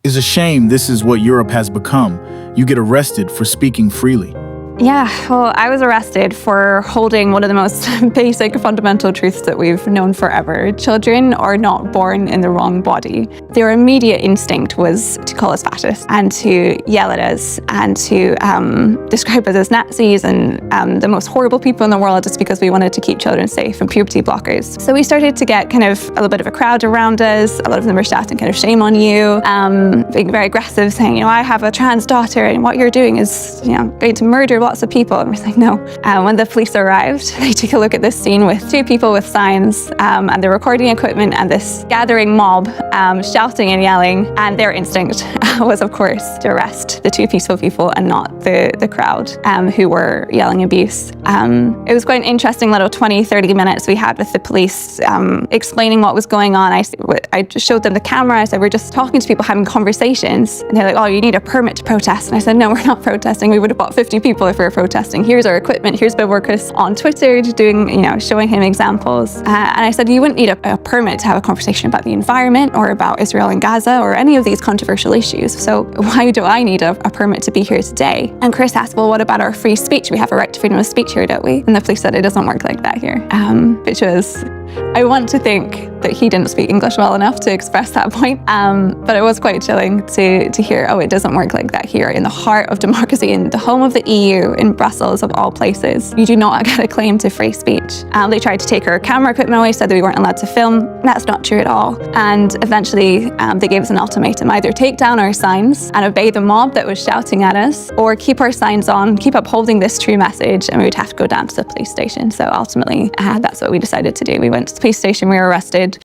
It's a shame this is what Europe has become. You get arrested for speaking freely. Yeah, well, I was arrested for holding one of the most basic fundamental truths that we've known forever. Children are not born in the wrong body. Their immediate instinct was to call us fascists and to yell at us and to describe us as Nazis and the most horrible people in the world just because we wanted to keep children safe from puberty blockers. So we started to get kind of a little bit of a crowd around us. A lot of them were shouting kind of shame on you, being very aggressive, saying, I have a trans daughter and what you're doing is, going to murder lots of people. And we're like, no. When the police arrived, they took a look at this scene with two people with signs and the recording equipment and this gathering mob shouting and yelling. And their instinct was, of course, to arrest the two peaceful people and not the crowd who were yelling abuse. It was quite an interesting little 20-30 minutes we had with the police explaining what was going on. I just showed them the camera. I said, we're just talking to people, having conversations. And they're like, oh, you need a permit to protest. And I said, no, we're not protesting. We would have bought 50 people if we were protesting. Here's our equipment. Here's Bill Workus on Twitter doing, showing him examples. And I said, you wouldn't need a permit to have a conversation about the environment or about Israel and Gaza or any of these controversial issues. So why do I need a permit to be here today? And Chris asked, well, what about our free speech? We have a right to freedom of speech here, don't we? And the police said it doesn't work like that here, which was, I want to think that he didn't speak English well enough to express that point. But it was quite chilling to hear, it doesn't work like that here in the heart of democracy, in the home of the EU, in Brussels of all places. You do not get a claim to free speech. They tried to take our camera equipment away, said that we weren't allowed to film. That's not true at all. And eventually they gave us an ultimatum, either take down our signs and obey the mob that was shouting at us, or keep our signs on, keep upholding this true message, and we would have to go down to the police station. So ultimately, that's what we decided to do. We went to the police station, we were arrested.